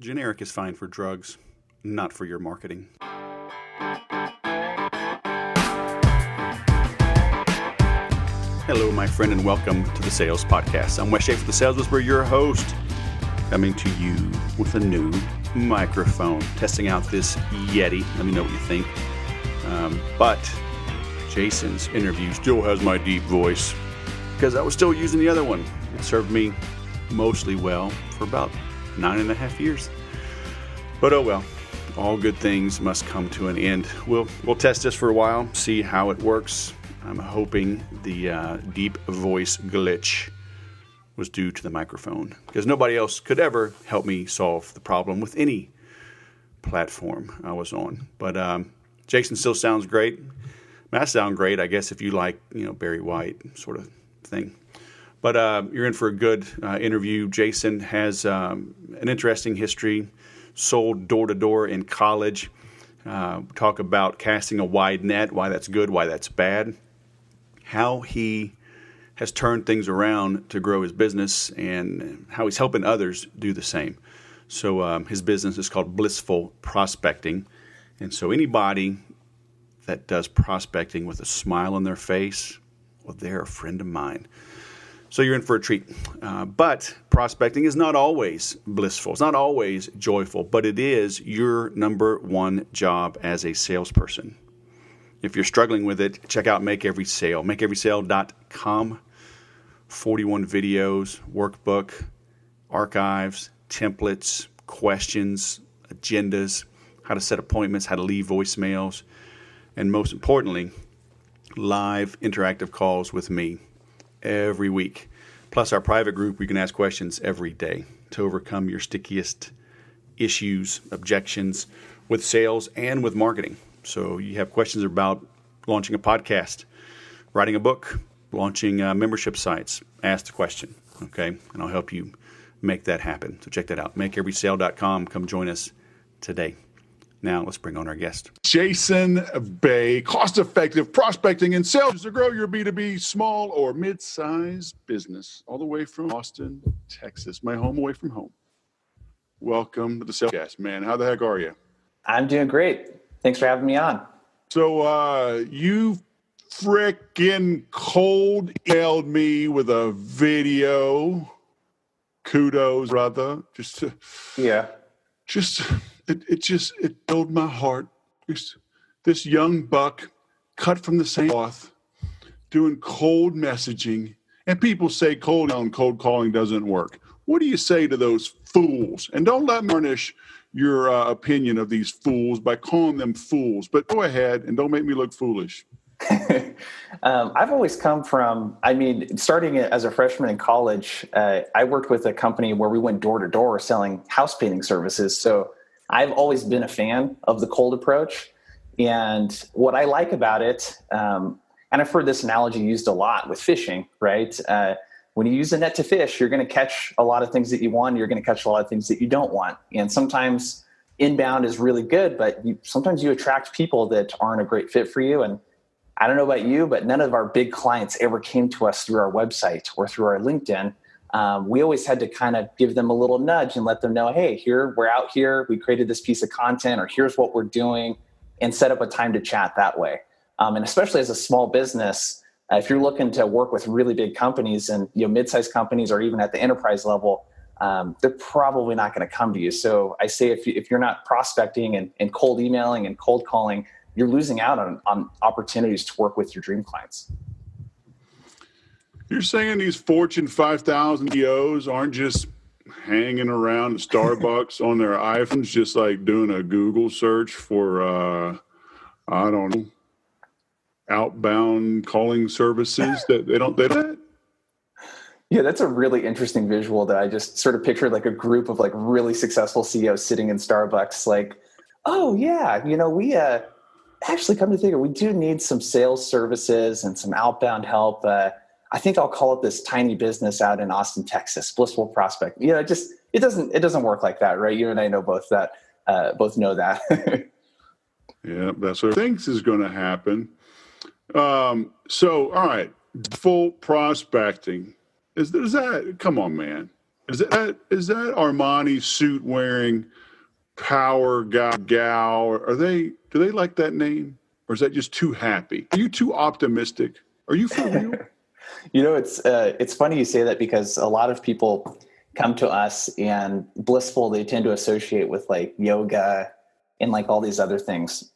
Generic is fine for drugs, not for your marketing. Hello, my friend, and welcome to the Sales Podcast. I'm Wes Schaeffer, the Sales Whisperer, your host, coming to you with a new microphone, testing out this Yeti. Let me know what you think. But Jason's interview still has my deep voice because I was still using the other one. It served me mostly well for about 9.5 years. But oh well, all good things must come to an end. We'll test this for a while, see how it works. I'm hoping the deep voice glitch was due to the microphone, because nobody else could ever help me solve the problem with any platform I was on. But Jason still sounds great. I sound great, I guess, if you like, Barry White sort of thing. But you're in for a good interview. Jason has an interesting history, sold door-to-door in college. Talk about casting a wide net, why that's good, why that's bad, how he has turned things around to grow his business, and how he's helping others do the same. So his business is called Blissful Prospecting. And so anybody that does prospecting with a smile on their face, well, they're a friend of mine. So you're in for a treat. But prospecting is not always blissful. It's not always joyful, but it is your number one job as a salesperson. If you're struggling with it, check out Make Every Sale, makeeverysale.com. 41 videos, workbook, archives, templates, questions, agendas, how to set appointments, how to leave voicemails, and most importantly, live interactive calls with me every week. Plus our private group, we can ask questions every day to overcome your stickiest issues, objections with sales and with marketing. So you have questions about launching a podcast, writing a book, launching membership sites, ask the question, okay? And I'll help you make that happen. So check that out, makeeverysale.com. Come join us today. Now, let's bring on our guest. Jason Bay, cost-effective prospecting and sales to grow your B2B small or mid-sized business, all the way from Austin, Texas, my home away from home. Welcome to the Sales Podcast, man. How the heck are you? I'm doing great. Thanks for having me on. So you frickin' cold emailed me with a video. Kudos, brother. It filled my heart. This young buck cut from the same cloth doing cold messaging, and people say cold calling doesn't work. What do you say to those fools? And don't let me tarnish your opinion of these fools by calling them fools, but go ahead and don't make me look foolish. I've always come from, starting as a freshman in college, I worked with a company where we went door to door selling house painting services. So I've always been a fan of the cold approach. And what I like about it, and I've heard this analogy used a lot with fishing, right? When you use a net to fish, you're going to catch a lot of things that you want. You're going to catch a lot of things that you don't want. And sometimes inbound is really good, but sometimes you attract people that aren't a great fit for you. And I don't know about you, but none of our big clients ever came to us through our website or through our LinkedIn. We always had to kind of give them a little nudge and let them know, hey, we're out here. We created this piece of content, or here's what we're doing, and set up a time to chat that way. And especially as a small business, if you're looking to work with really big companies and mid-sized companies, or even at the enterprise level, they're probably not going to come to you. So I say if you're not prospecting and cold emailing and cold calling, you're losing out on opportunities to work with your dream clients. You're saying these Fortune 5000 CEOs aren't just hanging around Starbucks on their iPhones, just like doing a Google search for, outbound calling services that they don't that? Yeah, that's a really interesting visual that I just sort of pictured, like a group of like really successful CEOs sitting in Starbucks, like, oh yeah, we actually, come to think of it, we do need some sales services and some outbound help. I think I'll call it this tiny business out in Austin, Texas, Blissful Prospect. It doesn't work like that, right? You and I know both know that. Yeah, that's what I think is going to happen. So, all right, full prospecting. Is that? Come on, man. Is that Armani suit wearing power guy gal? Do they like that name, or is that just too happy? Are you too optimistic? Are you for real? It's funny you say that, because a lot of people come to us, and blissful they tend to associate with like yoga and like all these other things.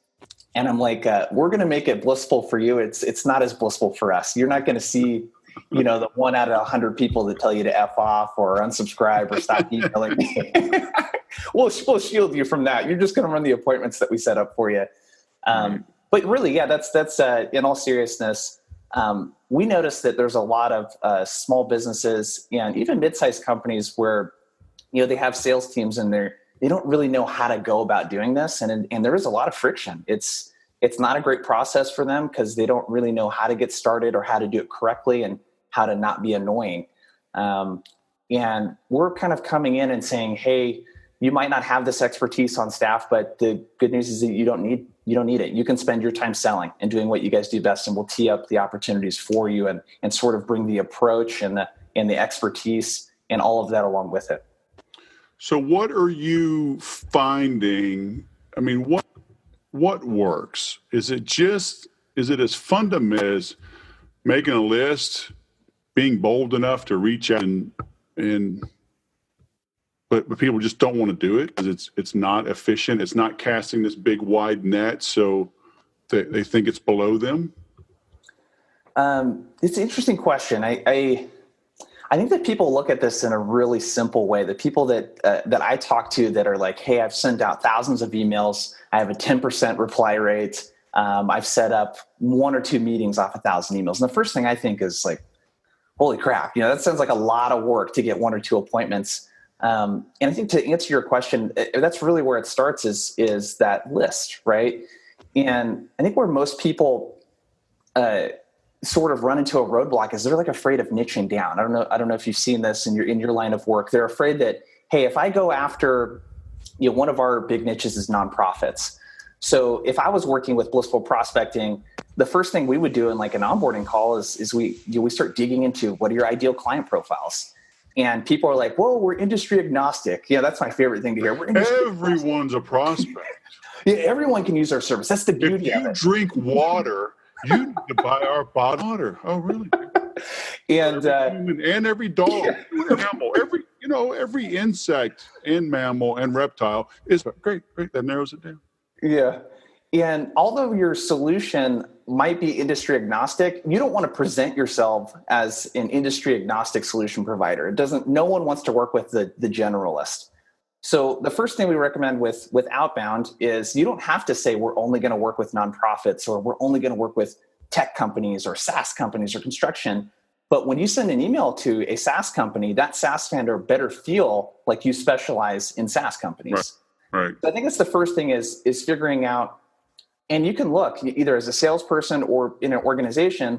And I'm like, we're going to make it blissful for you. It's not as blissful for us. You're not going to see, the 1 out of 100 people that tell you to F off or unsubscribe or stop emailing me. we'll shield you from that. You're just going to run the appointments that we set up for you. But really, yeah, that's in all seriousness. We noticed that there's a lot of small businesses and even mid-sized companies where, they have sales teams, and they don't really know how to go about doing this. And there is a lot of friction. It's not a great process for them, because they don't really know how to get started or how to do it correctly and how to not be annoying. And we're kind of coming in and saying, hey, you might not have this expertise on staff, but the good news is that you don't need it. You can spend your time selling and doing what you guys do best, and we'll tee up the opportunities for you and sort of bring the approach and the expertise and all of that along with it. So what are you finding? I mean, what works? Is it as fundamental as making a list, being bold enough to reach out but people just don't want to do it because it's not efficient. It's not casting this big wide net, so they think it's below them? It's an interesting question. I think that people look at this in a really simple way. The people that I talk to that are like, hey, I've sent out thousands of emails. I have a 10% reply rate. I've set up 1 or 2 meetings off 1,000 emails. And the first thing I think is like, holy crap, that sounds like a lot of work to get 1 or 2 appointments. And I think to answer your question, that's really where it starts is that list, right? And I think where most people sort of run into a roadblock is they're like afraid of niching down. I don't know if you've seen this in your line of work. They're afraid that, hey, if I go after, one of our big niches is nonprofits. So if I was working with Blissful Prospecting, the first thing we would do in like an onboarding call is we start digging into what are your ideal client profiles. And people are like, whoa, we're industry agnostic. That's my favorite thing to hear. Everyone's a prospect. Yeah, everyone can use our service. That's the beauty of it. If you drink water, you need to buy our bottled water. Oh, really? And every human and every dog, mammal, every insect and mammal and reptile is great. That narrows it down. Yeah. And although your solution might be industry agnostic, you don't want to present yourself as an industry agnostic solution provider. No one wants to work with the generalist. So the first thing we recommend with outbound is you don't have to say we're only going to work with nonprofits or we're only going to work with tech companies or SaaS companies or construction. But when you send an email to a SaaS company, that SaaS vendor better feel like you specialize in SaaS companies. Right. So I think that's the first thing is figuring out, and you can look either as a salesperson or in an organization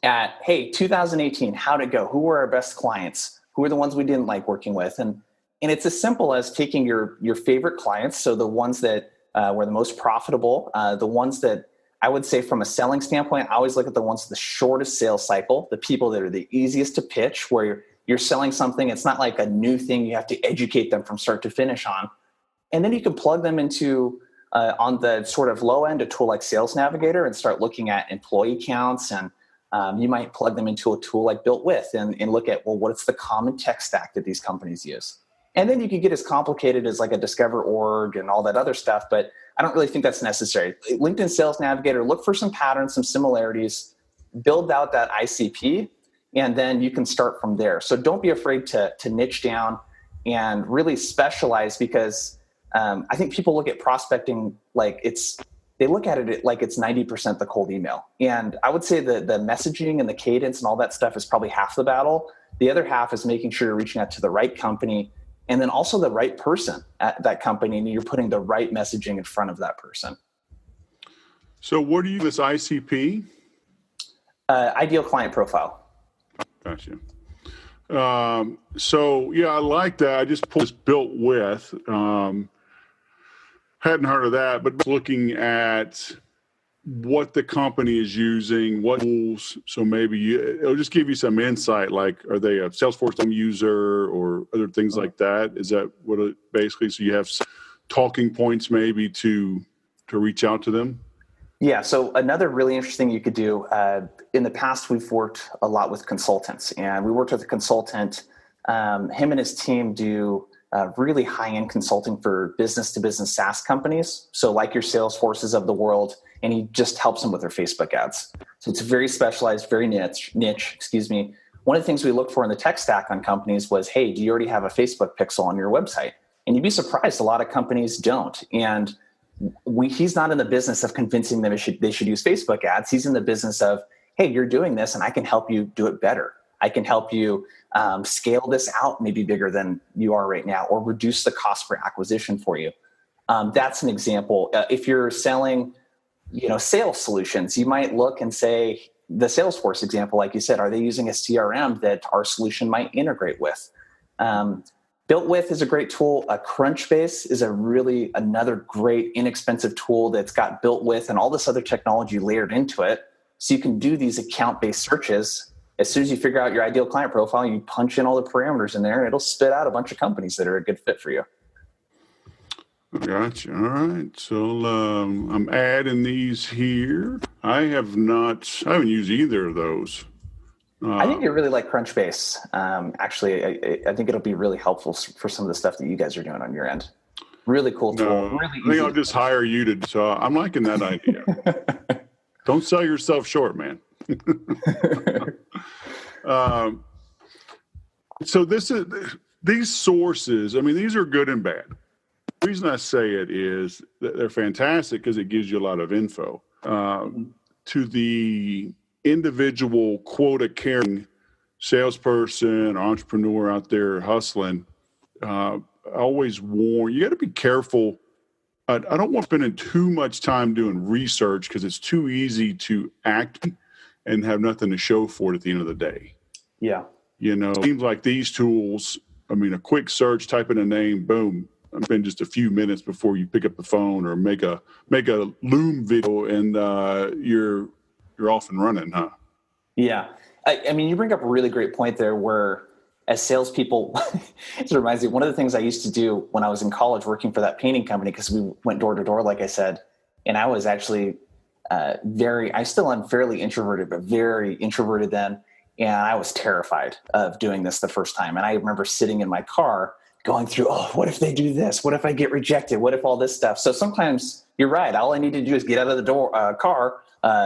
at, hey, 2018, how'd it go? Who were our best clients? Who are the ones we didn't like working with? And it's as simple as taking your favorite clients, so the ones that were the most profitable, the ones that I would say from a selling standpoint, I always look at the ones with the shortest sales cycle, the people that are the easiest to pitch, where you're selling something. It's not like a new thing you have to educate them from start to finish on. And then you can plug them into, on the sort of low end, a tool like Sales Navigator and start looking at employee counts. And you might plug them into a tool like Built With and look at, well, what's the common tech stack that these companies use? And then you can get as complicated as like a Discover org and all that other stuff, but I don't really think that's necessary. LinkedIn Sales Navigator, look for some patterns, some similarities, build out that ICP, and then you can start from there. So don't be afraid to niche down and really specialize, because I think people look at prospecting like they look at it like it's 90% the cold email. And I would say the messaging and the cadence and all that stuff is probably half the battle. The other half is making sure you're reaching out to the right company and then also the right person at that company, and you're putting the right messaging in front of that person. So what do you, this ICP? Ideal client profile. Gotcha. So yeah, I like that. I just pulled this Built With. Hadn't heard of that, but looking at what the company is using, what tools. So maybe it'll just give you some insight, like are they a Salesforce user or other things like that? Is that what it basically, so you have talking points maybe to reach out to them? Yeah. So another really interesting you could do, in the past, we've worked a lot with consultants, and we worked with a consultant. Him and his team do really high-end consulting for business-to-business SaaS companies. So like your Salesforces of the world, and he just helps them with their Facebook ads. So it's very specialized, very niche, One of the things we looked for in the tech stack on companies was, hey, do you already have a Facebook pixel on your website? And you'd be surprised, a lot of companies don't. And he's not in the business of convincing them they should use Facebook ads. He's in the business of, hey, you're doing this and I can help you do it better. I can help you scale this out maybe bigger than you are right now, or reduce the cost per acquisition for you. That's an example. If you're selling, sales solutions, you might look and say, the Salesforce example, like you said, are they using a CRM that our solution might integrate with? Built With is a great tool. Crunchbase is another great inexpensive tool that's got Built With and all this other technology layered into it. So you can do these account-based searches. As soon as you figure out your ideal client profile, you punch in all the parameters in there, and it'll spit out a bunch of companies that are a good fit for you. Gotcha. All right. So I'm adding these here. I haven't used either of those. I think you really like Crunchbase. Actually, I think it'll be really helpful for some of the stuff that you guys are doing on your end. Really cool tool. Really I think I'll just hire you to. So I'm liking that idea. Don't sell yourself short, man. So these sources. I mean, these are good and bad. The reason I say it is that they're fantastic because it gives you a lot of info. To the individual quota-carrying salesperson or entrepreneur out there hustling, I always warn, you got to be careful. I don't want spending too much time doing research because it's too easy to act and have nothing to show for it at the end of the day. Yeah. It seems like these tools, a quick search, type in a name, boom, it's been just a few minutes before you pick up the phone or make a Loom video, and you're off and running, huh? Yeah. I mean, you bring up a really great point there where as salespeople, it reminds me, one of the things I used to do when I was in college working for that painting company, because we went door to door, like I said, and I was actually I still am fairly introverted, but very introverted then. And I was terrified of doing this the first time. And I remember sitting in my car going through, what if they do this? What if I get rejected? What if all this stuff? So sometimes you're right. All I need to do is get out of the car,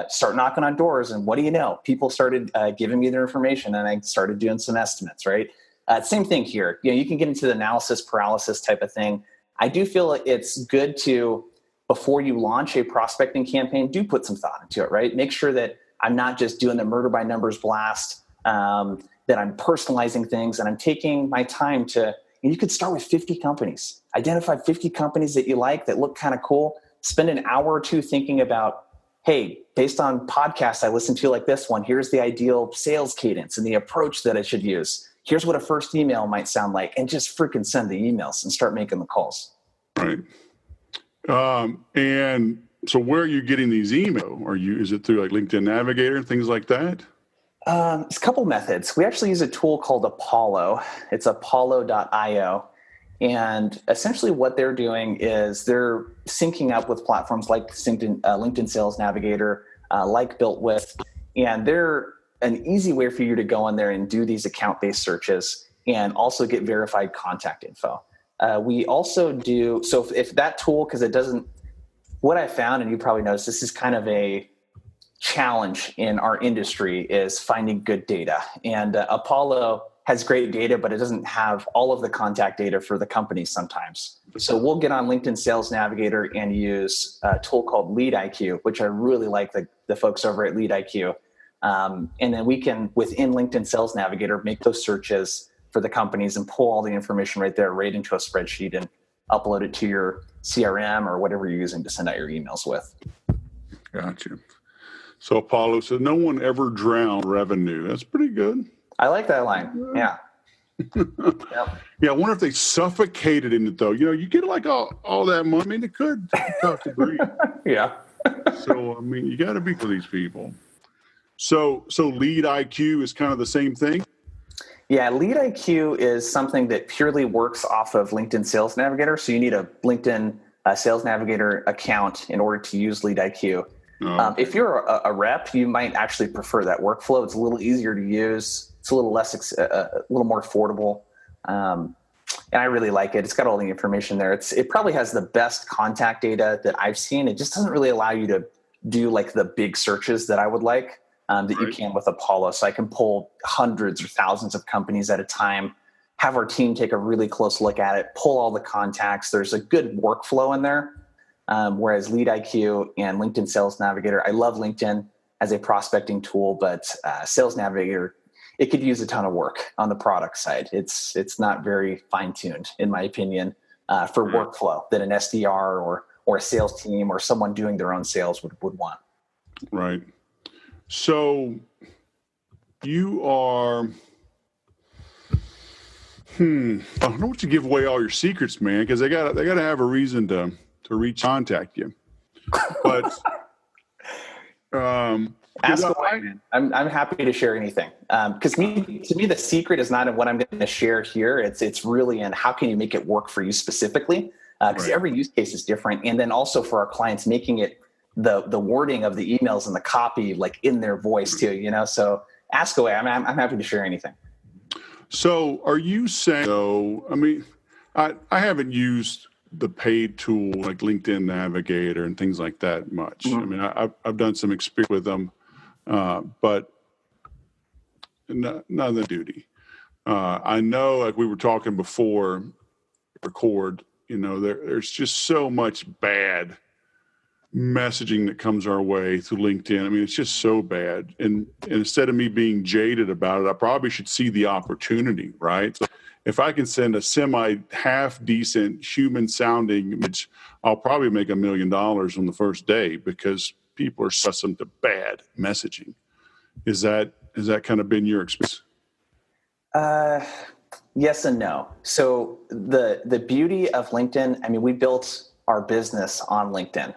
start knocking on doors. And what do you know? People started giving me their information, and I started doing some estimates, right? Same thing here. You can get into the analysis paralysis type of thing. I do feel like it's good to, before you launch a prospecting campaign, do put some thought into it, right? Make sure that I'm not just doing the murder by numbers blast, that I'm personalizing things, and I'm taking my time to, and you could start with 50 companies. Identify 50 companies that you like, that look kind of cool. Spend an hour or two thinking about, hey, based on podcasts I listen to like this one, here's the ideal sales cadence and the approach that I should use. Here's what a first email might sound like, and just freaking send the emails and start making the calls. Right. And so where are you getting these emails? Is it through like LinkedIn Navigator and things like that? It's a couple methods. We actually use a tool called Apollo. It's apollo.io. And essentially what they're doing is they're syncing up with platforms like LinkedIn Sales Navigator, like Built With, and they're an easy way for you to go in there and do these account-based searches and also get verified contact info. We also do, so if that tool, because it doesn't, what I found, and you probably noticed, this is kind of a challenge in our industry, is finding good data. And Apollo has great data, but it doesn't have all of the contact data for the company sometimes. So we'll get on LinkedIn Sales Navigator and use a tool called Lead IQ, which I really like the folks over at Lead IQ. And then we can, within LinkedIn Sales Navigator, make those searches for the companies and pull all the information right there, right into a spreadsheet, and upload it to your CRM or whatever you're using to send out your emails with. Gotcha. So Apollo said, no one ever drowned revenue. That's pretty good. I like that line. Yeah. Yep. Yeah. I wonder if they suffocated in it though. You get like all that money. I mean, it could. It's tough to breathe. Yeah. So, I mean, you got to be for these people. So lead IQ is kind of the same thing. Yeah, Lead IQ is something that purely works off of LinkedIn Sales Navigator. So you need a LinkedIn Sales Navigator account in order to use Lead IQ. Okay. If you're a rep, you might actually prefer that workflow. It's a little easier to use. It's a little less, a little more affordable. And I really like it. It's got all the information there. It probably has the best contact data that I've seen. It just doesn't really allow you to do like the big searches that I would like. That you can with Apollo. So I can pull hundreds or thousands of companies at a time, have our team take a really close look at it, pull all the contacts. There's a good workflow in there. Whereas Lead IQ and LinkedIn Sales Navigator, I love LinkedIn as a prospecting tool, but Sales Navigator, it could use a ton of work on the product side. It's not very fine-tuned, in my opinion, for workflow that an SDR or a sales team or someone doing their own sales would want. Right. So you are, I don't want you to give away all your secrets, man, because they got to have a reason to contact you. But ask away, man. I'm happy to share anything. Because to me, the secret is not in what I'm going to share here. It's really in how can you make it work for you specifically? Because every use case is different, and then also for our clients, making it the wording of the emails and the copy like in their voice too, so ask away. I'm happy to share anything. So are you saying, though, I mean, I haven't used the paid tool like LinkedIn Navigator and things like that much. I mean, I've done some experience with them, but none of the duty. I know, like we were talking before record, there's just so much bad messaging that comes our way through LinkedIn. I mean, it's just so bad. And instead of me being jaded about it, I probably should see the opportunity, right? So if I can send a half decent human sounding image, I'll probably make $1 million on the first day because people are accustomed to bad messaging. Has that kind of been your experience? Yes and no. So the beauty of LinkedIn, I mean, we built our business on LinkedIn.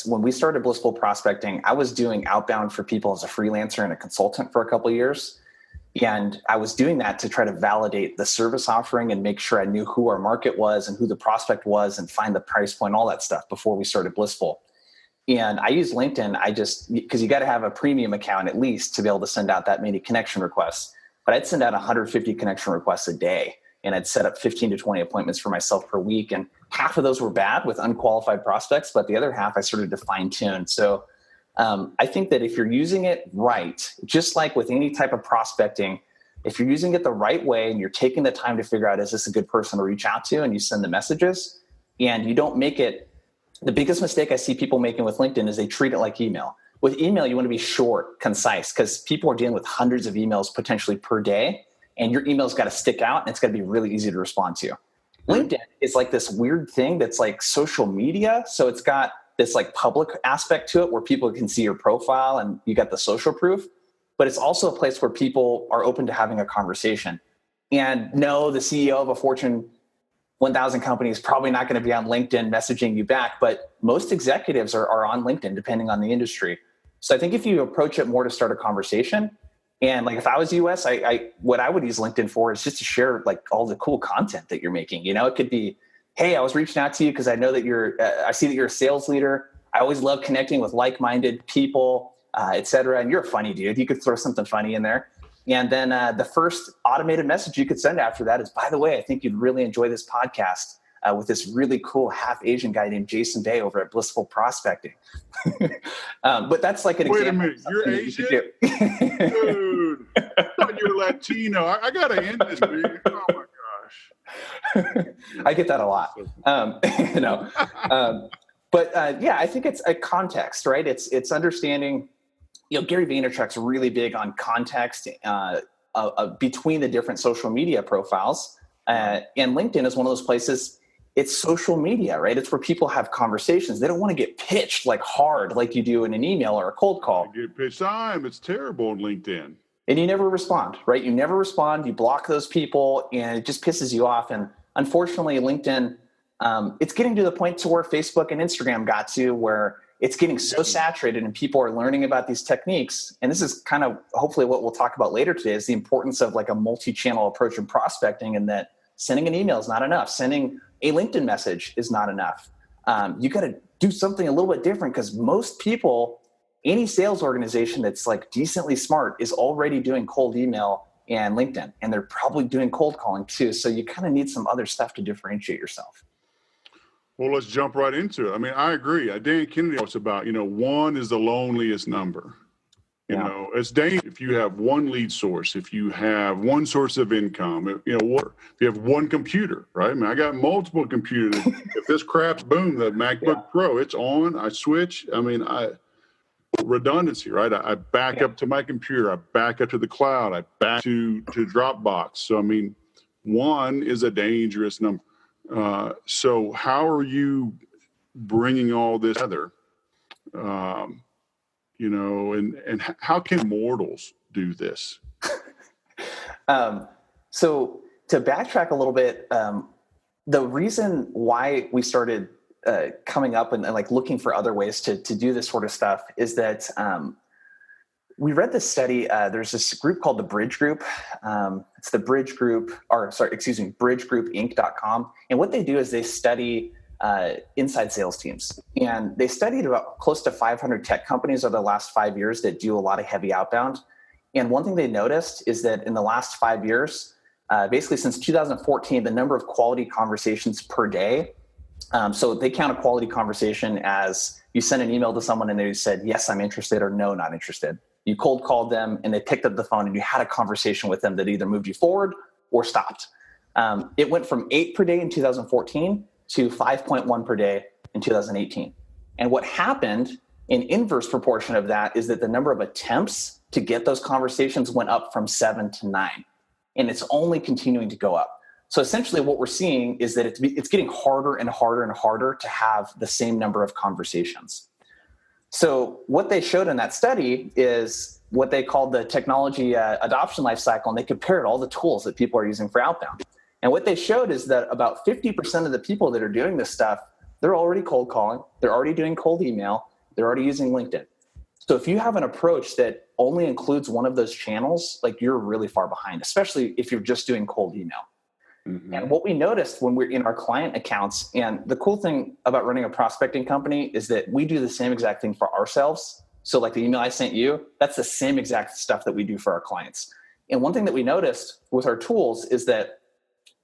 When we started Blissful Prospecting, I was doing outbound for people as a freelancer and a consultant for a couple of years. And I was doing that to try to validate the service offering and make sure I knew who our market was and who the prospect was and find the price point, all that stuff before we started Blissful. And I use LinkedIn, because you got to have a premium account at least to be able to send out that many connection requests. But I'd send out 150 connection requests a day. And I'd set up 15 to 20 appointments for myself per week. And half of those were bad with unqualified prospects, but the other half I started to fine tune. So I think that if you're using it right, just like with any type of prospecting, if you're using it the right way and you're taking the time to figure out, is this a good person to reach out to? And you send the messages and you don't make it, the biggest mistake I see people making with LinkedIn is they treat it like email. With email, you want to be short, concise, because people are dealing with hundreds of emails potentially per day. And your email's got to stick out and it's got to be really easy to respond to. LinkedIn is like this weird thing that's like social media. So it's got this like public aspect to it where people can see your profile and you got the social proof, but it's also a place where people are open to having a conversation. And no, the CEO of a Fortune 1000 company is probably not going to be on LinkedIn messaging you back, but most executives are on LinkedIn depending on the industry. So I think if you approach it more to start a conversation, and like if I was US, what I would use LinkedIn for is just to share like all the cool content that you're making. It could be, hey, I was reaching out to you because I know that I see that you're a sales leader. I always love connecting with like-minded people, et cetera. And you're a funny dude. You could throw something funny in there. And then the first automated message you could send after that is, by the way, I think you'd really enjoy this podcast with this really cool half Asian guy named Jason Day over at Blissful Prospecting. But that's like an example. Wait a minute, you're Asian? Dude, I thought you were Latino. I got to end this meeting. Oh my gosh. I get that a lot. But I think it's a context, right? It's understanding, Gary Vaynerchuk's really big on context between the different social media profiles. And LinkedIn is one of those places. It's social media, right? It's where people have conversations. They don't want to get pitched like hard like you do in an email or a cold call. You get pitched time. It's terrible on LinkedIn. And you never respond, right? You never respond. You block those people and it just pisses you off. And unfortunately, LinkedIn, it's getting to the point to where Facebook and Instagram got to where it's getting so saturated and people are learning about these techniques. And this is kind of hopefully what we'll talk about later today is the importance of like a multi-channel approach in prospecting, and that sending an email is not enough. Sending a LinkedIn message is not enough. You got to do something a little bit different, because most people, any sales organization that's like decently smart is already doing cold email and LinkedIn, and they're probably doing cold calling too. So you kind of need some other stuff to differentiate yourself. Well, let's jump right into it. I mean, I agree. Dan Kennedy talks about, one is the loneliest number. You know, it's dangerous if you have one lead source, if you have one source of income, if you have one computer, right? I mean, I got multiple computers. If this crap's boom, the MacBook Pro, it's on, I switch. I mean, redundancy, right? I back up to my computer, I back up to the cloud, I back to Dropbox. So, I mean, one is a dangerous number. So how are you bringing all this together? And how can mortals do this? So to backtrack a little bit, the reason why we started coming up and like looking for other ways to do this sort of stuff is that we read this study. There's this group called the Bridge Group. It's the Bridge Group, bridgegroupinc.com. And what they do is they study inside sales teams. And they studied about close to 500 tech companies over the last 5 years that do a lot of heavy outbound. And one thing they noticed is that in the last 5 years, basically since 2014, the number of quality conversations per day. So they count a quality conversation as you send an email to someone and they said, yes, I'm interested, or no, not interested. You cold called them and they picked up the phone and you had a conversation with them that either moved you forward or stopped. It went from 8 per day in 2014 to 5.1 per day in 2018. And what happened in inverse proportion of that is that the number of attempts to get those conversations went up from 7 to 9. And it's only continuing to go up. So essentially what we're seeing is that it's getting harder and harder and harder to have the same number of conversations. So what they showed in that study is what they called the technology adoption life cycle, and they compared all the tools that people are using for outbound. And what they showed is that about 50% of the people that are doing this stuff, they're already cold calling, they're already doing cold email, they're already using LinkedIn. So if you have an approach that only includes one of those channels, like you're really far behind, especially if you're just doing cold email. Mm-hmm. And what we noticed when we're in our client accounts, and the cool thing about running a prospecting company is that we do the same exact thing for ourselves. So like the email I sent you, that's the same exact stuff that we do for our clients. And one thing that we noticed with our tools is that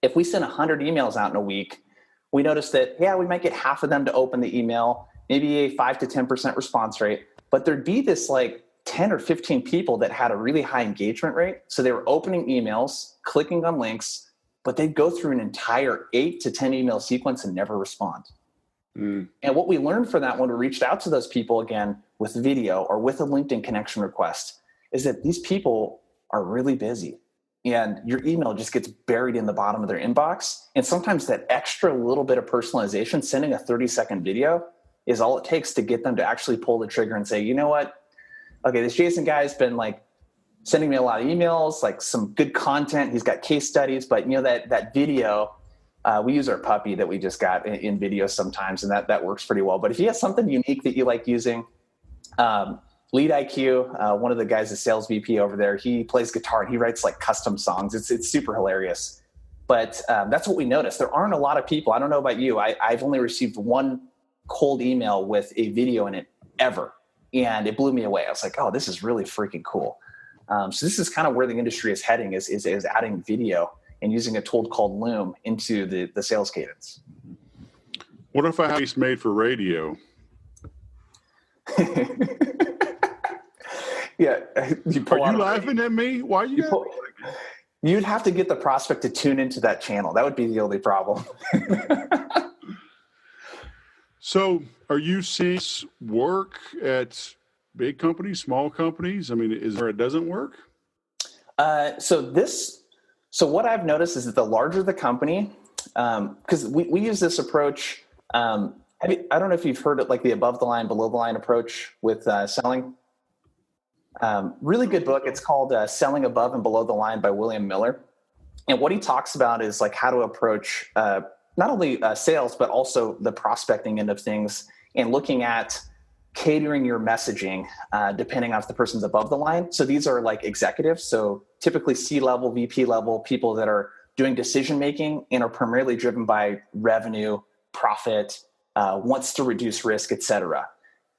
if we send 100 emails out in a week, we noticed that, we might get half of them to open the email, maybe a 5 to 10% response rate, but there'd be this like 10 or 15 people that had a really high engagement rate. So they were opening emails, clicking on links, but they'd go through an entire 8 to 10 email sequence and never respond. And what we learned from that when we reached out to those people again with video or with a LinkedIn connection request is that these people are really busy and your email just gets buried in the bottom of their inbox. And sometimes that extra little bit of personalization, sending a 30-second video, is all it takes to get them to actually pull the trigger and say, you know what? Okay, this Jason guy's been like sending me a lot of emails, like some good content. He's got case studies, but that video, we use our puppy that we just got in video sometimes, and that works pretty well. But if you have something unique that you like using, Lead IQ, one of the guys, the sales VP over there, he plays guitar and he writes like custom songs. It's super hilarious. But that's what we noticed. There aren't a lot of people. I don't know about you. I've only received one cold email with a video in it ever. And it blew me away. I was like, oh, this is really freaking cool. So this is kind of where the industry is heading, is adding video and using a tool called Loom into the sales cadence. What if I have a made for radio? Yeah. Are you laughing at me? Why are you? You'd have to get the prospect to tune into that channel. That would be the only problem. So are you seeing work at big companies, small companies? I mean, is there it doesn't work? So what I've noticed is that the larger the company, because we use this approach. I don't know if you've heard it, like the above the line, below the line approach with selling. Really good book. It's called Selling Above and Below the Line by William Miller. And what he talks about is like how to approach not only sales, but also the prospecting end of things, and looking at catering your messaging depending on if the person's above the line. So these are like executives. So typically C-level, VP level people that are doing decision making and are primarily driven by revenue, profit, wants to reduce risk, et cetera.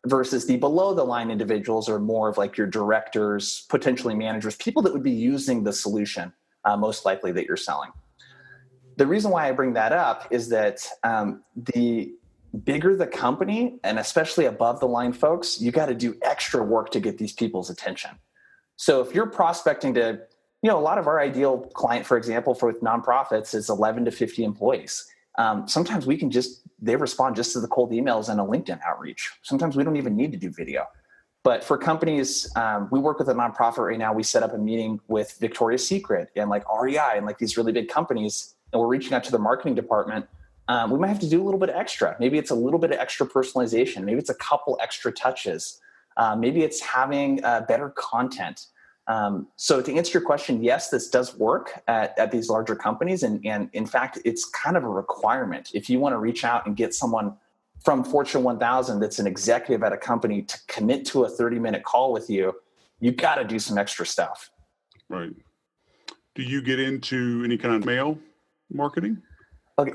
Versus the below the line individuals are more of like your directors, potentially managers, people that would be using the solution most likely that you're selling. The reason why I bring that up is that the bigger the company, and especially above the line folks, you got to do extra work to get these people's attention. So if you're prospecting to, a lot of our ideal client, for example, for with nonprofits is 11 to 50 employees. Sometimes they respond just to the cold emails and a LinkedIn outreach. Sometimes we don't even need to do video. But for companies, we work with a nonprofit right now. We set up a meeting with Victoria's Secret and like REI and like these really big companies, and we're reaching out to the marketing department. We might have to do a little bit extra. Maybe it's a little bit of extra personalization. Maybe it's a couple extra touches. Maybe it's having better content. So to answer your question, yes, this does work at these larger companies. And in fact, it's kind of a requirement. If you want to reach out and get someone from Fortune 1000 that's an executive at a company to commit to a 30-minute call with you, you got to do some extra stuff. Right. Do you get into any kind of mail marketing? Okay,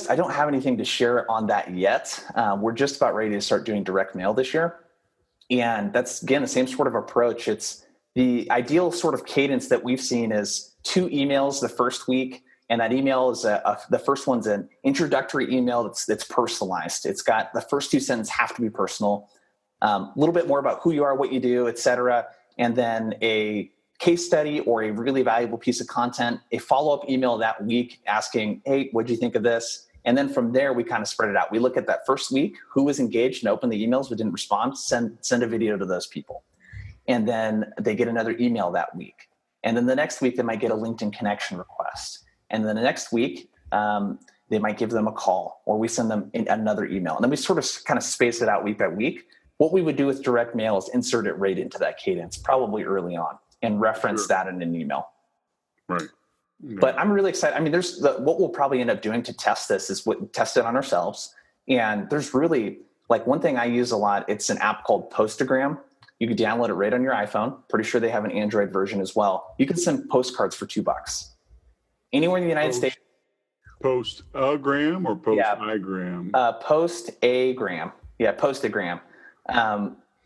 I don't have anything to share on that yet. We're just about ready to start doing direct mail this year. And that's, again, the same sort of approach. It's the ideal sort of cadence that we've seen is 2 emails the first week. And that email is the first one's an introductory email that's personalized. It's got the first 2 sentences have to be personal, a little bit more about who you are, what you do, et cetera. And then a case study or a really valuable piece of content, a follow-up email that week asking, hey, what'd you think of this? And then from there, we kind of spread it out. We look at that first week, who was engaged and opened the emails but didn't respond, send a video to those people. And then they get another email that week. And then the next week, they might get a LinkedIn connection request. And then the next week, they might give them a call or we send them another email. And then we sort of kind of space it out week by week. What we would do with direct mail is insert it right into that cadence, probably early on, and reference that in an email. Right. Yeah. But I'm really excited. I mean, what we'll probably end up doing to test this is test it on ourselves. And there's really like one thing I use a lot. It's an app called Postagram. You can download it right on your iPhone. Pretty sure they have an Android version as well. You can send postcards for $2 anywhere in the United States. Postagram or Postagram? Postagram. Yeah, Postagram.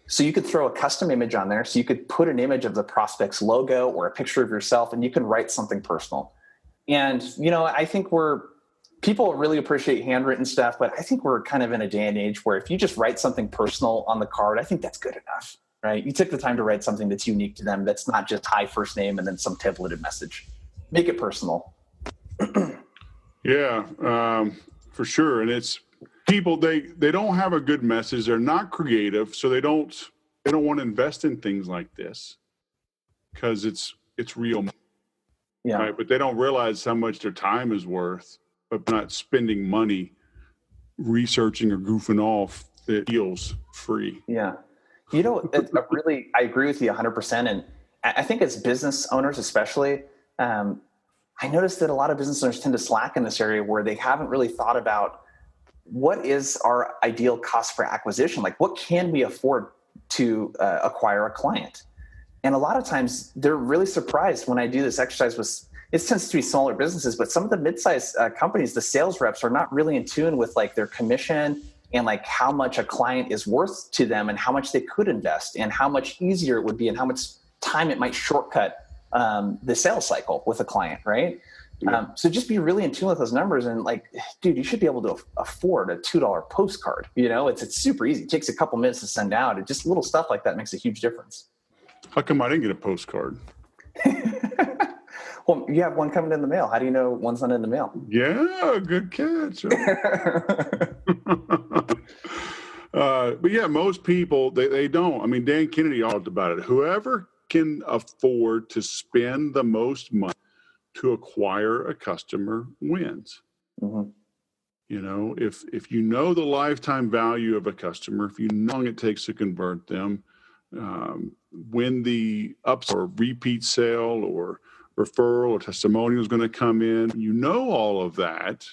So you could throw a custom image on there. So you could put an image of the prospect's logo or a picture of yourself, and you can write something personal. And, I think people really appreciate handwritten stuff, but I think we're kind of in a day and age where if you just write something personal on the card, I think that's good enough, right? You took the time to write something that's unique to them. That's not just hi, first name, and then some templated message. Make it personal. Yeah, for sure. And it's people, they don't have a good message. They're not creative. So they don't want to invest in things like this because it's real. Yeah. Right? But they don't realize how much their time is worth of not spending money researching or goofing off that feels free. Yeah. I agree with you 100%. And I think as business owners, especially, I noticed that a lot of business owners tend to slack in this area where they haven't really thought about what is our ideal cost per acquisition? Like what can we afford to acquire a client? And a lot of times they're really surprised when I do this exercise with, it tends to be smaller businesses, but some of the mid-sized companies, the sales reps are not really in tune with like their commission and like how much a client is worth to them and how much they could invest and how much easier it would be and how much time it might shortcut the sales cycle with a client, right? Yeah. So just be really in tune with those numbers and like, dude, you should be able to afford a $2 postcard. It's super easy. It takes a couple minutes to send out. It just little stuff like that makes a huge difference. How come I didn't get a postcard? Well, you have one coming in the mail. How do you know one's not in the mail? Yeah, good catch. But yeah, most people, they don't. I mean, Dan Kennedy talked about it. Whoever can afford to spend the most money to acquire a customer wins. Mm-hmm. If you know the lifetime value of a customer, if you know how long it takes to convert them, when the ups or repeat sale or referral or testimonial is going to come in, all of that,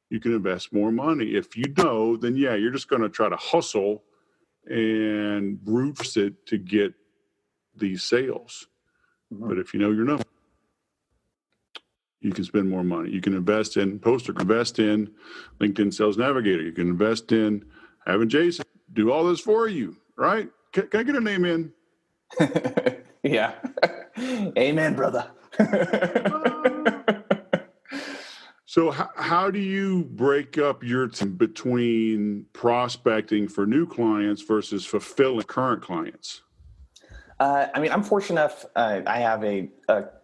you can invest more money. If you don't, then yeah, you're just going to try to hustle and brute force it to get these sales. But if you know your number, you can spend more money. You can invest in Poster, invest in LinkedIn Sales Navigator. You can invest in having Jason do all this for you, right? Can I get an amen? Yeah. Amen, brother. So how do you break up your time between prospecting for new clients versus fulfilling current clients? I'm fortunate enough. I have a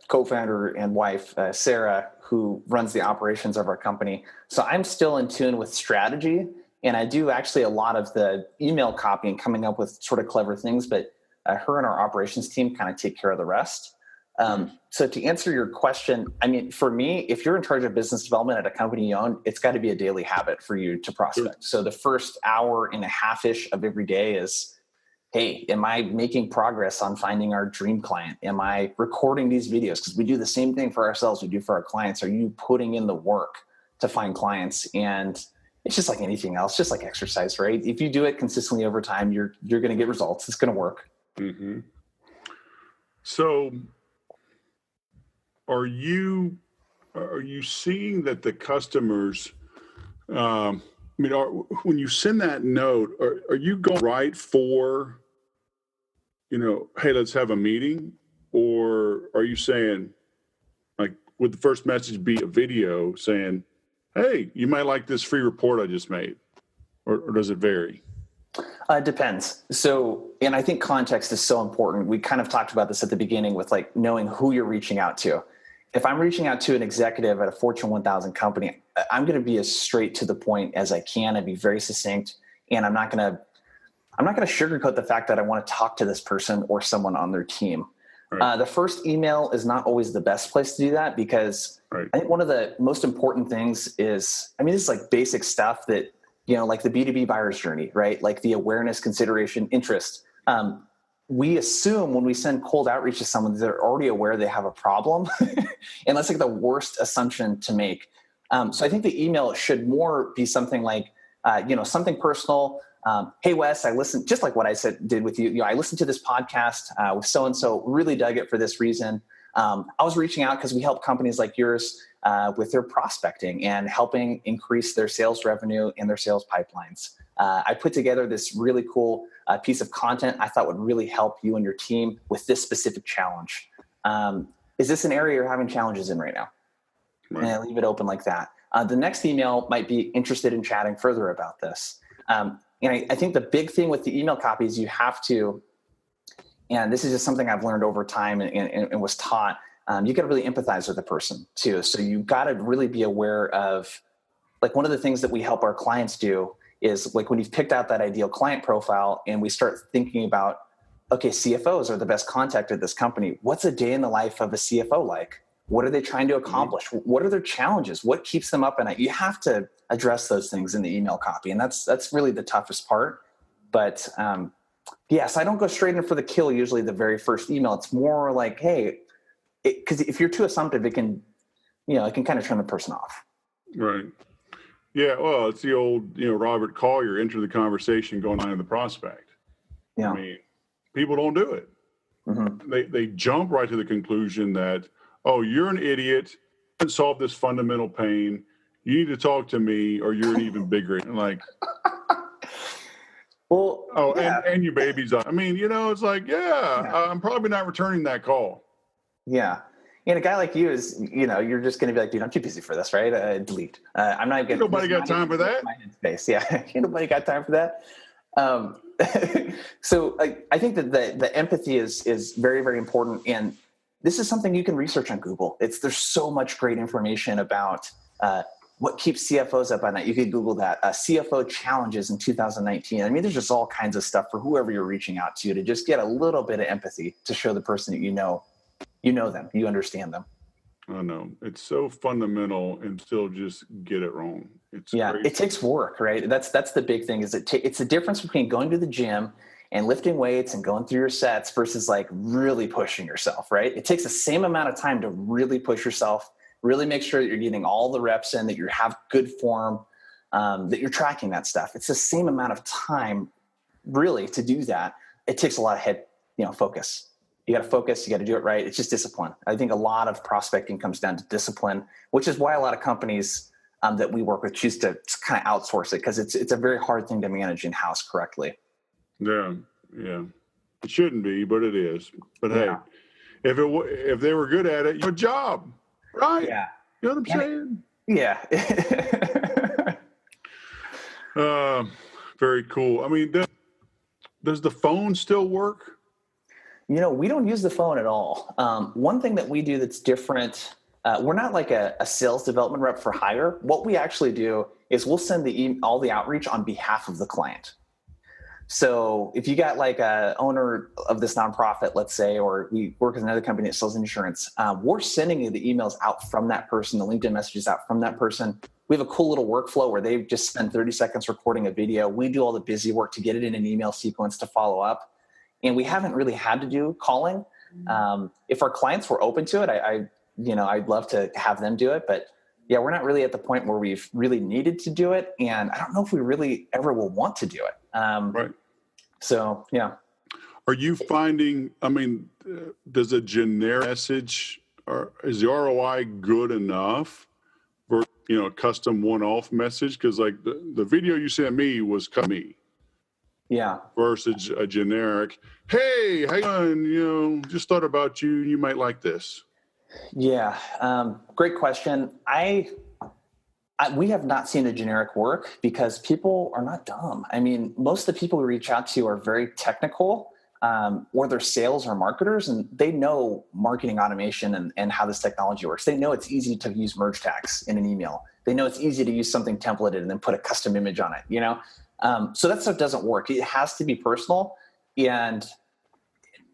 co-founder and wife, Sarah, who runs the operations of our company. So I'm still in tune with strategy, and I do actually a lot of the email copy and coming up with sort of clever things, but her and our operations team kind of take care of the rest. So to answer your question, for me, if you're in charge of business development at a company you own, it's got to be a daily habit for you to prospect. So the first hour and a half-ish of every day is, hey, am I making progress on finding our dream client? Am I recording these videos? Because we do the same thing for ourselves we do for our clients. Are you putting in the work to find clients? And it's just like anything else, just like exercise, right? If you do it consistently over time, you're going to get results. It's going to work. Mm-hmm. So are you seeing that the customers, when you send that note, are you going right for, hey, let's have a meeting? Or are you saying, like, would the first message be a video saying, hey, you might like this free report I just made? Or does it vary? It depends. So, and I think context is so important. We kind of talked about this at the beginning with like knowing who you're reaching out to. If I'm reaching out to an executive at a Fortune 1000 company, I'm going to be as straight to the point as I can and be very succinct. And I'm not going to sugarcoat the fact that I want to talk to this person or someone on their team. Right. The first email is not always the best place to do that because right. I think one of the most important things is, this is like basic stuff that, like the B2B buyer's journey, right? Like the awareness, consideration, interest. We assume when we send cold outreach to someone that they're already aware they have a problem. And that's like the worst assumption to make. So I think the email should more be something like, something personal. Hey, Wes, I listened, just like what I did with you. I listened to this podcast with so-and-so, really dug it for this reason. I was reaching out because we help companies like yours with their prospecting and helping increase their sales revenue and their sales pipelines. I put together this really cool piece of content I thought would really help you and your team with this specific challenge. Is this an area you're having challenges in right now? Right. And I leave it open like that. The next email might be interested in chatting further about this. And I think the big thing with the email copy is you have to, and this is just something I've learned over time and was taught, you got to really empathize with the person too. So you got to really be aware of, like, one of the things that we help our clients do is, like, when you've picked out that ideal client profile and we start thinking about, okay, CFOs are the best contact at this company. What's a day in the life of a CFO like? What are they trying to accomplish? Mm-hmm. What are their challenges? What keeps them up at night? You have to address those things in the email copy. And that's really the toughest part. But yes, I don't go straight in for the kill usually the very first email. It's more like, hey, because if you're too assumptive, it can kind of turn the person off. Right. Yeah. Well, it's the old, Robert Collier, enter the conversation going on to the prospect. Yeah. People don't do it. Mm-hmm. They jump right to the conclusion that, oh, you're an idiot. You can't solve this fundamental pain. You need to talk to me or you're an even bigger. Like, well, oh, yeah. and your baby's on. It's like, I'm probably not returning that call. Yeah. And a guy like you is, you're just going to be like, dude, I'm too busy for this, right? Delete. I'm not going to. Nobody got time for that. Space. Yeah. Ain't nobody got time for that. So I think that the empathy is very, very important. And this is something you can research on Google. There's so much great information about what keeps CFOs up at night. You could Google that. CFO challenges in 2019. There's just all kinds of stuff for whoever you're reaching out to just get a little bit of empathy to show the person that you know them, you understand them. I know. It's so fundamental and still just get it wrong. It's crazy. It takes work, right? That's the big thing. It's the difference between going to the gym and lifting weights and going through your sets versus like really pushing yourself, right? It takes the same amount of time to really push yourself, really make sure that you're getting all the reps in, that you have good form, that you're tracking that stuff. It's the same amount of time really to do that, it takes a lot of focus. You got to focus. You got to do it right. It's just discipline. I think a lot of prospecting comes down to discipline, which is why a lot of companies that we work with choose to kind of outsource it, because it's a very hard thing to manage in-house correctly. Yeah. It shouldn't be, but it is. But hey, if they were good at it, your job, right? Yeah. You know what I'm saying? Yeah. Very cool. I mean, does the phone still work? We don't use the phone at all. One thing that we do that's different, we're not like a sales development rep for hire. What we actually do is we'll send all the outreach on behalf of the client. So if you got like a owner of this nonprofit, let's say, or we work with another company that sells insurance, we're sending you the emails out from that person, the LinkedIn messages out from that person. We have a cool little workflow where they just spend 30 seconds recording a video. We do all the busy work to get it in an email sequence to follow up. And we haven't really had to do calling. If our clients were open to it, I'd love to have them do it. But yeah, we're not really at the point where we've really needed to do it. And I don't know if we really ever will want to do it. Right. So, yeah. Are you finding, does a generic message, or is the ROI good enough for, a custom one-off message? Because like the video you sent me was me. Yeah. Versus a generic, hey, how you doing? Just thought about you. You might like this. Yeah. Great question. We have not seen a generic work because people are not dumb. I mean, most of the people we reach out to are very technical, or they're sales or marketers, and they know marketing automation and how this technology works. They know it's easy to use merge tags in an email. They know it's easy to use something templated and then put a custom image on it, So that stuff doesn't work. It has to be personal, and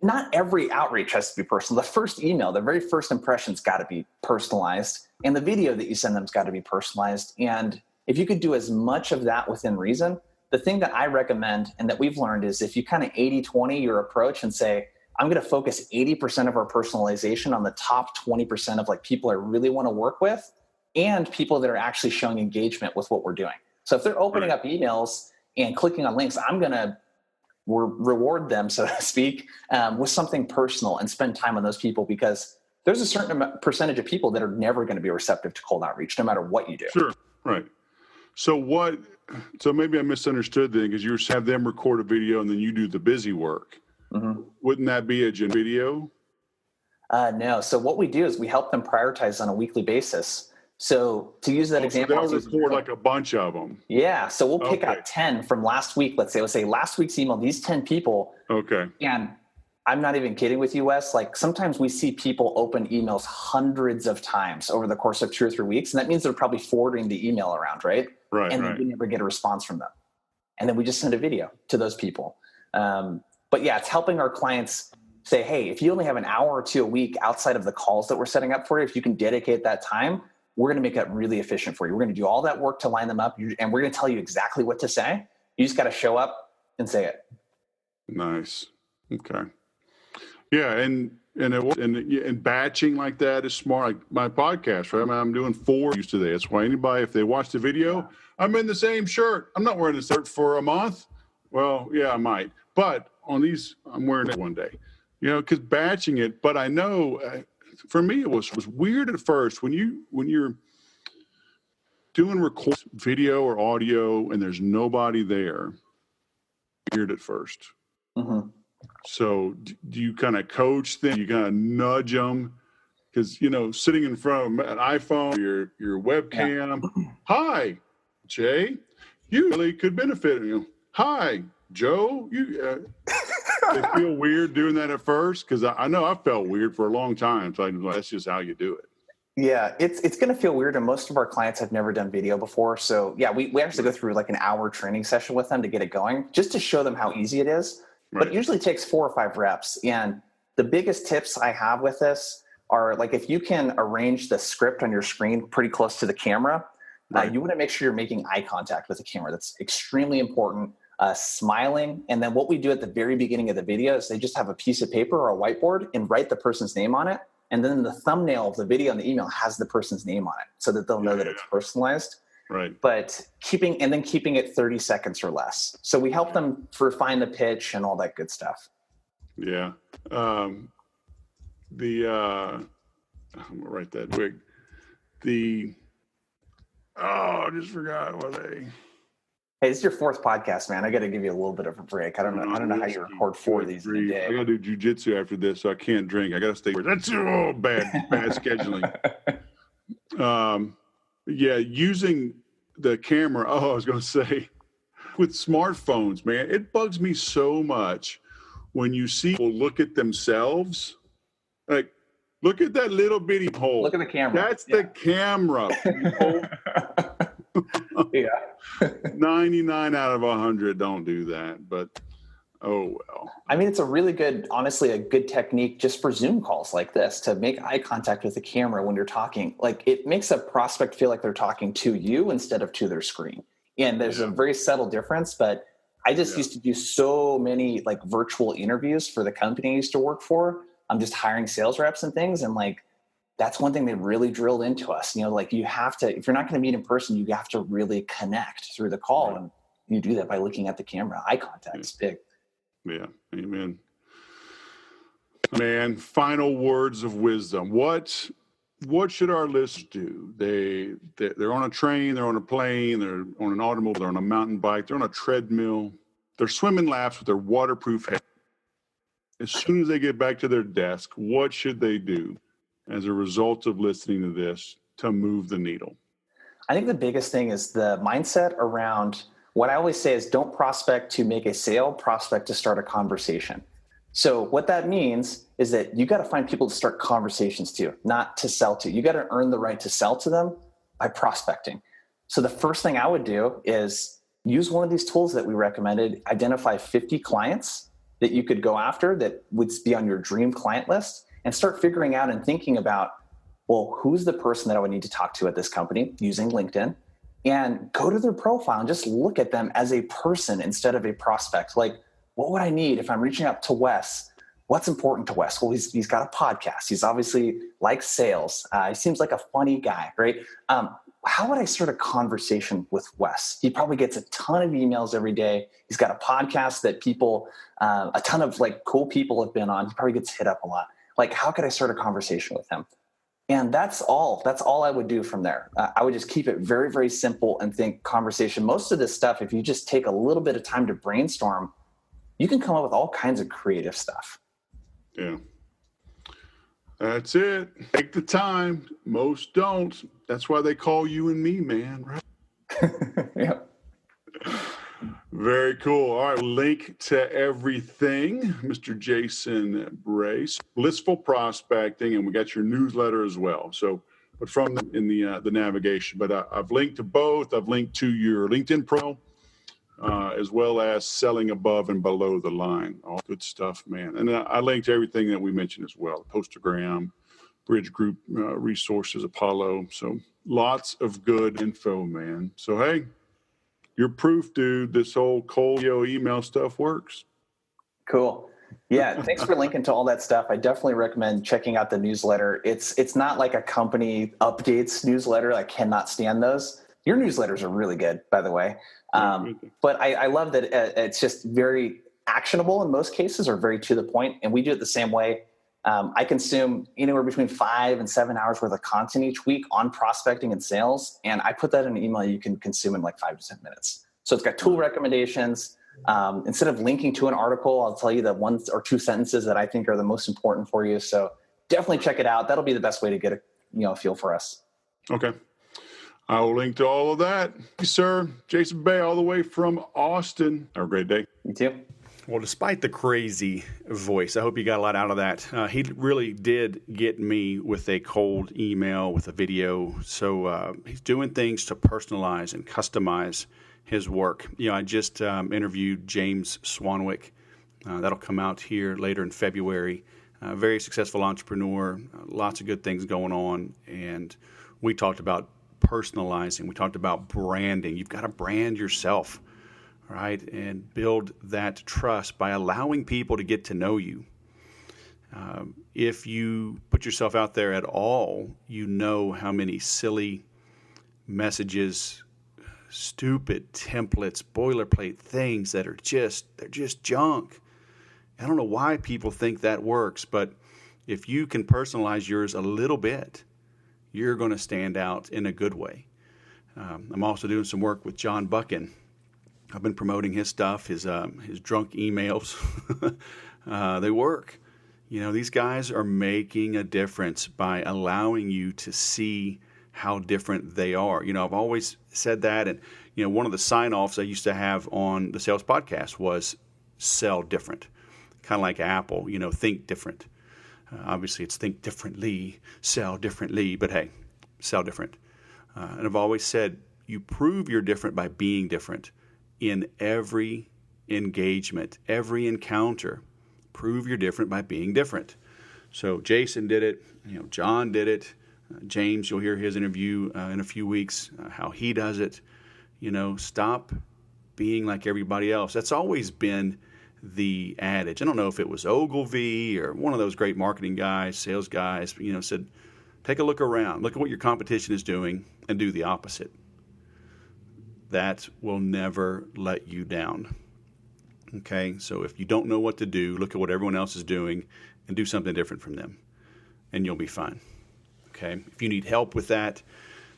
not every outreach has to be personal. The first email, the very first impression's got to be personalized, and the video that you send them's got to be personalized. And if you could do as much of that within reason, the thing that I recommend and that we've learned is if you kind of 80-20 your approach and say, I'm going to focus 80% of our personalization on the top 20% of like people I really want to work with and people that are actually showing engagement with what we're doing. So if they're opening up emails and clicking on links, I'm going to reward them, so to speak, with something personal and spend time on those people, because there's a certain percentage of people that are never going to be receptive to cold outreach, no matter what you do. Sure. Right. So maybe I misunderstood then, because you have them record a video and then you do the busy work. Mm-hmm. Wouldn't that be a video? No. So what we do is we help them prioritize on a weekly basis. So to use that example, so they'll record like a bunch of them. Yeah. So we'll pick out 10 from last week. Let's say last week's email, these 10 people. Okay. And I'm not even kidding with you, Wes. Like sometimes we see people open emails hundreds of times over the course of 2 or 3 weeks. And that means they're probably forwarding the email around, right? Right. And then we never get a response from them. And then we just send a video to those people. But yeah, it's helping our clients say, hey, if you only have an hour or two a week outside of the calls that we're setting up for you, if you can dedicate that time, we're going to make that really efficient for you. We're going to do all that work to line them up, and we're going to tell you exactly what to say. You just got to show up and say it. Nice. Okay. Yeah, and batching like that is smart. Like my podcast, right? I'm doing 4 views today. That's why anybody, if they watch the video, I'm in the same shirt. I'm not wearing the shirt for a month. Well, yeah, I might, but on these, I'm wearing it one day. Because batching it. But I know. For me, it was weird at first when you're doing record video or audio and there's nobody there. Weird at first. Mm-hmm. So do you kind of coach them? You kind of nudge them? Because sitting in front of an iPhone, your webcam. Yeah. Hi, Jay. You really could benefit. Hi, Joe. You. They feel weird doing that at first, because I know I felt weird for a long time. So that's just how you do it. Yeah, it's going to feel weird, and most of our clients have never done video before. So yeah, we actually go through like an hour training session with them to get it going, just to show them how easy it is. Right. But it usually takes 4 or 5 reps. And the biggest tips I have with this are like if you can arrange the script on your screen pretty close to the camera, you want to make sure you're making eye contact with the camera. That's extremely important. Smiling. And then what we do at the very beginning of the video is they just have a piece of paper or a whiteboard and write the person's name on it. And then the thumbnail of the video and the email has the person's name on it so that they'll know that it's personalized. Right. But keeping it 30 seconds or less. So we help them refine the pitch and all that good stuff. Yeah. I'm gonna write that quick. I just forgot what they. Hey, this is your fourth podcast, man. I got to give you a little bit of a break. I don't know how you record 4 of these in a day. I got to do jujitsu after this, so I can't drink. I got to stay. That's bad scheduling. Yeah, using the camera. Oh, I was going to say, with smartphones, man, it bugs me so much when you see people look at themselves. Like, look at that little bitty hole. Look at the camera. That's the camera. Yeah. 99 out of 100 don't do that, but oh well. I mean, it's a really good, honestly, a good technique just for Zoom calls like this to make eye contact with the camera when you're talking. Like, it makes a prospect feel like they're talking to you instead of to their screen. And there's a very subtle difference, but I just used to do so many like virtual interviews for the company I used to work for. I'm just hiring sales reps and things. And like, that's one thing they really drilled into us. You know, like you have to, if you're not going to meet in person, you have to really connect through the call. Right. And you do that by looking at the camera. Eye contact is big. Yeah. Amen. Man, final words of wisdom. What should our listeners do? They're on a train, they're on a plane, they're on an automobile, they're on a mountain bike, they're on a treadmill, they're swimming laps with their waterproof head. As soon as they get back to their desk, what should they do as a result of listening to this to move the needle? I think the biggest thing is the mindset around what I always say is don't prospect to make a sale, prospect to start a conversation. So what that means is that you got to find people to start conversations to, not to sell to. You got to earn the right to sell to them by prospecting. So the first thing I would do is use one of these tools that we recommended, identify 50 clients that you could go after that would be on your dream client list, and start figuring out and thinking about, well, who's the person that I would need to talk to at this company using LinkedIn, and go to their profile and just look at them as a person instead of a prospect. Like, what would I need if I'm reaching out to Wes? What's important to Wes? Well, he's got a podcast. He's obviously likes sales. He seems like a funny guy, right? How would I start a conversation with Wes? He probably gets a ton of emails every day. He's got a podcast that people, a ton of like cool people have been on. He probably gets hit up a lot. Like, how could I start a conversation with him? And that's all I would do from there. I would just keep it very, very simple and think conversation. Most of this stuff, if you just take a little bit of time to brainstorm, you can come up with all kinds of creative stuff. Yeah. That's it. Take the time. Most don't. That's why they call you and me, man. Right? Yeah. Very cool. All right. Link to everything, Mr. Jason Brace. Blissful Prospecting, and we got your newsletter as well. So, but from in the navigation. But I've linked to both. I've linked to your LinkedIn pro, as well as selling above and below the line. All good stuff, man. And I linked to everything that we mentioned as well. Postogram, Bridge Group resources, Apollo. So lots of good info, man. So, hey, you're proof, dude. This whole cold email stuff works. Cool. Yeah. Thanks for linking to all that stuff. I definitely recommend checking out the newsletter. It's not like a company updates newsletter. I cannot stand those. Your newsletters are really good, by the way. But I love that it's just very actionable in most cases, or very to the point. And we do it the same way. I consume anywhere between 5 and 7 hours worth of content each week on prospecting and sales. And I put that in an email you can consume in like 5 to 10 minutes. So it's got tool recommendations. Instead of linking to an article, I'll tell you the 1 or 2 sentences that I think are the most important for you. So definitely check it out. That'll be the best way to get a feel for us. Okay. I will link to all of that. Thank you, sir. Jason Bay, all the way from Austin. Have a great day. You too. Well, despite the crazy voice, I hope you got a lot out of that. He really did get me with a cold email, with a video. So he's doing things to personalize and customize his work. I just interviewed James Swanwick. That'll come out here later in February. Very successful entrepreneur, lots of good things going on. And we talked about personalizing. We talked about branding. You've got to brand yourself, right? And build that trust by allowing people to get to know you. If you put yourself out there at all, you know how many silly messages stupid templates, boilerplate things that are they're just junk. I don't know why people think that works, but if you can personalize yours a little bit, you're going to stand out in a good way. I'm also doing some work with John Buchan. I've been promoting his stuff, his drunk emails. They work. These guys are making a difference by allowing you to see how different they are. I've always said that. And, one of the sign-offs I used to have on the sales podcast was sell different. Kind of like Apple, think different. Obviously, it's think differently, sell differently, but hey, sell different. And I've always said you prove you're different by being different in every engagement, every encounter. Prove you're different by being different. So Jason did it. John did it. James, you'll hear his interview in a few weeks, how he does it. Stop being like everybody else. That's always been the adage. I don't know if it was Ogilvy or one of those great marketing guys, sales guys, said, take a look around, look at what your competition is doing, and do the opposite. That will never let you down. Okay, so if you don't know what to do, look at what everyone else is doing and do something different from them, and you'll be fine. Okay, if you need help with that,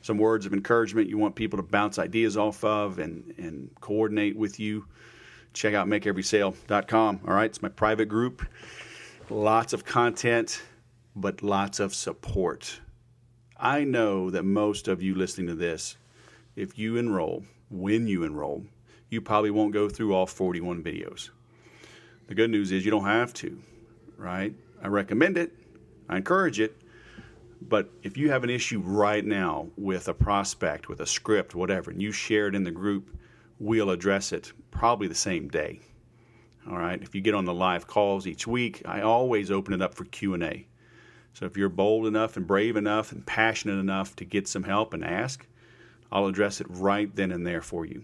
some words of encouragement you want people to bounce ideas off of and coordinate with you, check out makeeverysale.com. All right, it's my private group. Lots of content, but lots of support. I know that most of you listening to this, if you enroll, when you enroll, you probably won't go through all 41 videos. The good news is you don't have to, right? I recommend it. I encourage it. But if you have an issue right now with a prospect, with a script, whatever, and you share it in the group, we'll address it probably the same day. All right. If you get on the live calls each week, I always open it up for Q&A. So if you're bold enough and brave enough and passionate enough to get some help and ask, I'll address it right then and there for you.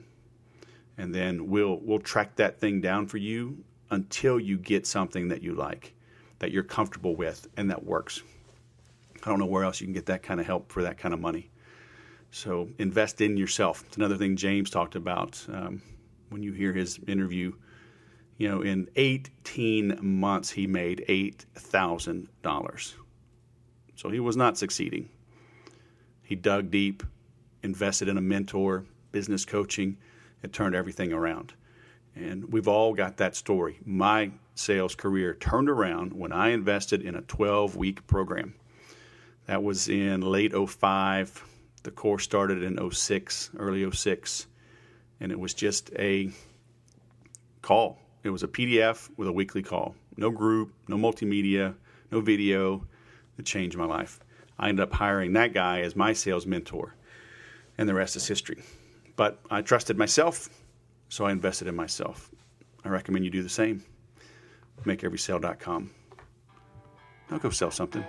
And then we'll track that thing down for you until you get something that you like, that you're comfortable with, and that works. I don't know where else you can get that kind of help for that kind of money. So invest in yourself. It's another thing James talked about when you hear his interview. In 18 months, he made $8,000. So he was not succeeding. He dug deep, invested in a mentor, business coaching. It turned everything around. And we've all got that story. My sales career turned around when I invested in a 12-week program. That was in late 05. The course started in 06, early 06. And it was just a call. It was a PDF with a weekly call. No group, no multimedia, no video. It changed my life. I ended up hiring that guy as my sales mentor. And the rest is history. But I trusted myself, so I invested in myself. I recommend you do the same. MakeEverySale.com. Now go sell something.